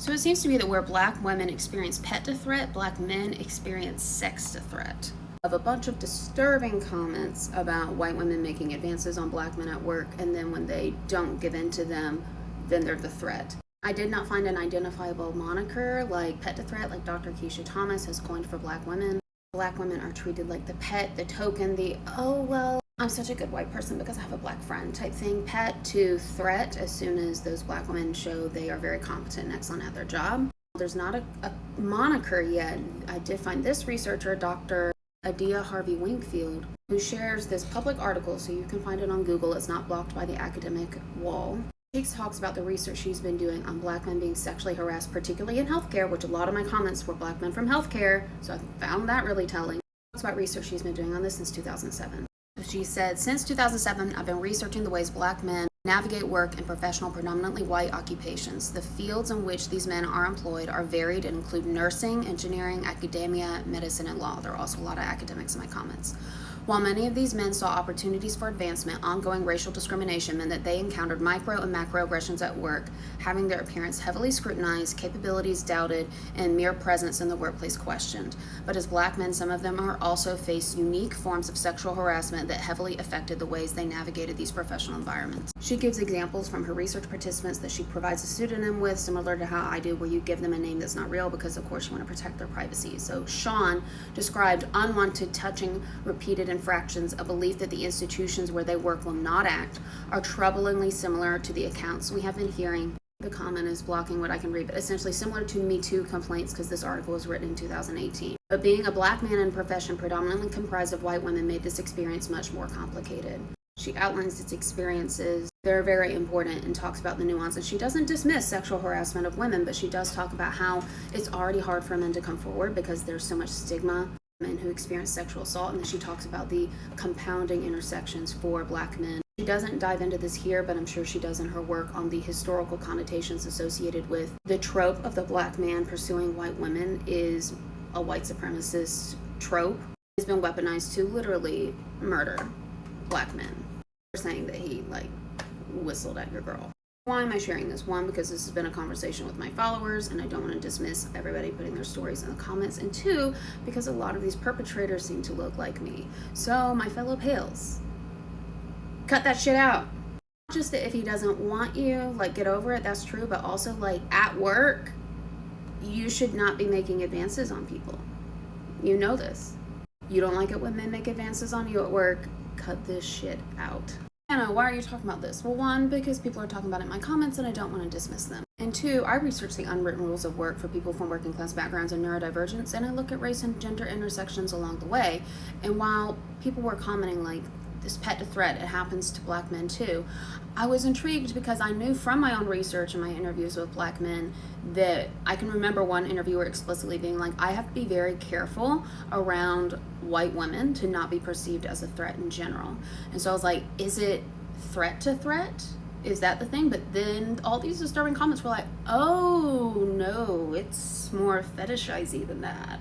So it seems to be that where black women experience pet to threat, black men experience sex to threat. Of a bunch of disturbing comments about white women making advances on black men at work, and then when they don't give in to them, then they're the threat. I did not find an identifiable moniker like pet to threat, like Dr. Keisha Thomas has coined for black women. Black women are treated like the pet, the token, the, oh, well, I'm such a good white person because I have a black friend type thing, pet to threat as soon as those black women show they are very competent and excellent at their job. There's not a moniker yet. I did find this researcher, Dr. Adia Harvey Winfield, who shares this public article, so you can find it on Google. It's not blocked by the academic wall. She talks about the research she's been doing on black men being sexually harassed, particularly in healthcare, which a lot of my comments were black men from healthcare, so I found that really telling. She talks about research she's been doing on this since 2007. She said, since 2007, I've been researching the ways black men navigate work in professional, predominantly white occupations. The fields in which these men are employed are varied and include nursing, engineering, academia, medicine, and law. There are also a lot of academics in my comments. While many of these men saw opportunities for advancement, ongoing racial discrimination meant that they encountered micro and macroaggressions at work, having their appearance heavily scrutinized, capabilities doubted, and mere presence in the workplace questioned. But as black men, some of them are also faced unique forms of sexual harassment that heavily affected the ways they navigated these professional environments. She gives examples from her research participants that she provides a pseudonym with, similar to how I do, where you give them a name that's not real because, of course, you want to protect their privacy. So Sean described unwanted touching, repeated infractions, a belief that the institutions where they work will not act, are troublingly similar to the accounts we have been hearing. The comment is blocking what I can read, but essentially similar to Me Too complaints, because this article was written in 2018. But being a black man in a profession predominantly comprised of white women made this experience much more complicated. She outlines its experiences. They're very important and talks about the nuances. She doesn't dismiss sexual harassment of women, but she does talk about how it's already hard for men to come forward because there's so much stigma. Men who experience sexual assault, and then she talks about the compounding intersections for black men. She doesn't dive into this here, but I'm sure she does in her work on the historical connotations associated with the trope of the black man pursuing white women is a white supremacist trope. It's been weaponized to literally murder black men for saying that he whistled at your girl. Why am I sharing this? One, because this has been a conversation with my followers and I don't want to dismiss everybody putting their stories in the comments. And two, because a lot of these perpetrators seem to look like me. So my fellow pales, cut that shit out. Not just that if he doesn't want you, get over it, that's true, but also at work, you should not be making advances on people. You know this. You don't like it when men make advances on you at work, cut this shit out. Anna, why are you talking about this? Well, one, because people are talking about it in my comments and I don't want to dismiss them. And two, I research the unwritten rules of work for people from working class backgrounds and neurodivergence, and I look at race and gender intersections along the way. And while people were commenting this pet to threat, it happens to black men too, I was intrigued because I knew from my own research and my interviews with black men that I can remember one interviewer explicitly being I have to be very careful around white women to not be perceived as a threat in general. And so I was like, is it threat to threat? Is that the thing? But then all these disturbing comments were oh no, it's more fetishizy than that.